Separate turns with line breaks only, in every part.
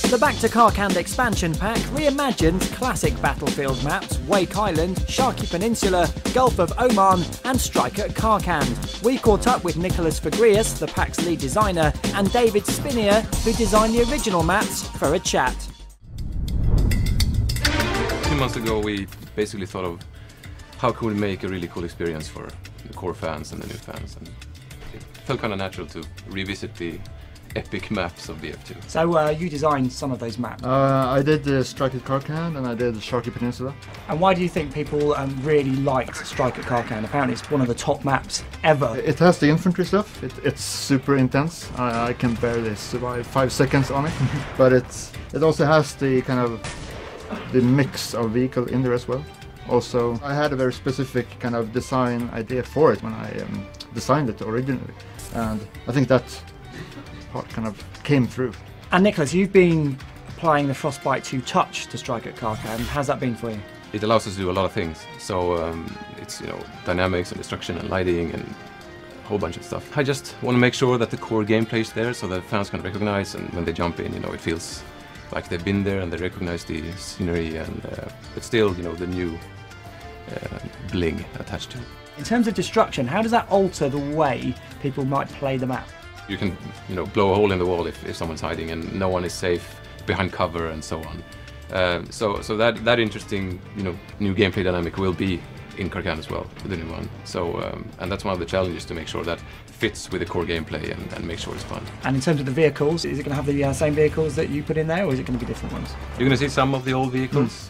The Back to Karkand expansion pack reimagined classic battlefield maps Wake Island, Sharkey Peninsula, Gulf of Oman and Strike at Karkand. We caught up with Nicholas Fagrius, the pack's lead designer, and David Spinier, who designed the original maps, for a chat.
2 months ago we basically thought of how could we make a really cool experience for the core fans and the new fans, and it felt kind of natural to revisit the epic maps of BF2.
So you designed some of those maps.
I did Strike at Karkand and I did Sharkey Peninsula.
And why do you think people really liked Strike at Karkand? Apparently it's one of the top maps ever.
It has the infantry stuff. It's super intense. I can barely survive 5 seconds on it. But it also has the kind of the mix of vehicle in there as well. Also, I had a very specific kind of design idea for it when I designed it originally, and I think that part kind of came through.
And Nicholas, you've been applying the Frostbite 2 touch to Strike at Karkand. How's that been for you?
It allows us to do a lot of things. So it's, you know, dynamics and destruction and lighting and a whole bunch of stuff. I just want to make sure that the core gameplay is there so that fans can recognize, and when they jump in, you know, it feels like they've been there and they recognize the scenery, and but still, you know, the new bling attached to it.
In terms of destruction, how does that alter the way people might play the map?
You can, you know, blow a hole in the wall if someone's hiding and no one is safe behind cover and so on. So that interesting, you know, new gameplay dynamic will be in Karkand as well, with the new one. So and that's one of the challenges, to make sure that fits with the core gameplay and make sure it's fun.
And in terms of the vehicles, is it going to have the same vehicles that you put in there, or is it going to be different ones?
You're going to see some of the old vehicles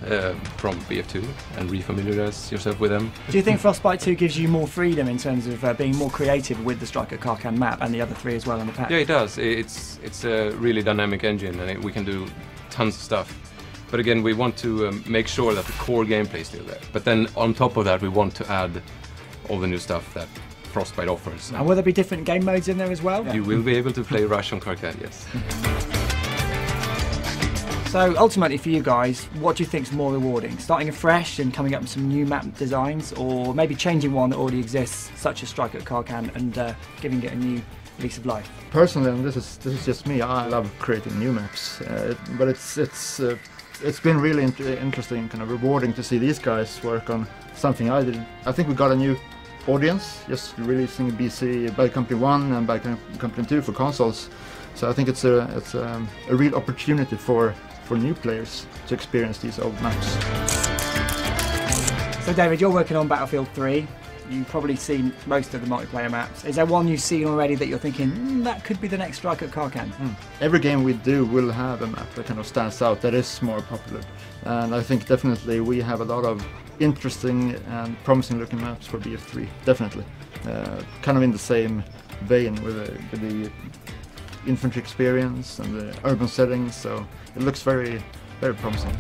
from BF2 and refamiliarize yourself with them.
Do you think Frostbite 2 gives you more freedom in terms of being more creative with the Strike at Karkand map and the other 3 as well in the pack?
Yeah, it does. It's a really dynamic engine, and we can do tons of stuff. But again, we want to make sure that the core gameplay is still there. But then on top of that, we want to add all the new stuff that Frostbite offers.
And will there be different game modes in there as well?
You will be able to play Rush on Karkand, yes.
So ultimately for you guys, what do you think is more rewarding? Starting afresh and coming up with some new map designs, or maybe changing one that already exists, such as Strike at Karkand, and giving it a new lease of life?
Personally, and this is just me, I love creating new maps, but it's been really interesting, kind of rewarding to see these guys work on something I did. I think we got a new audience just releasing BC Bad Company 1 and Bad Company 2 for consoles. So I think it's a real opportunity for new players to experience these old maps.
So David, you're working on Battlefield 3. You've probably seen most of the multiplayer maps. Is there one you've seen already that you're thinking, that could be the next Strike at Karkand?
Every game we do will have a map that kind of stands out, that is more popular. And I think definitely we have a lot of interesting and promising looking maps for BF3, definitely. Kind of in the same vein with the infantry experience and the urban settings, so it looks very, very promising.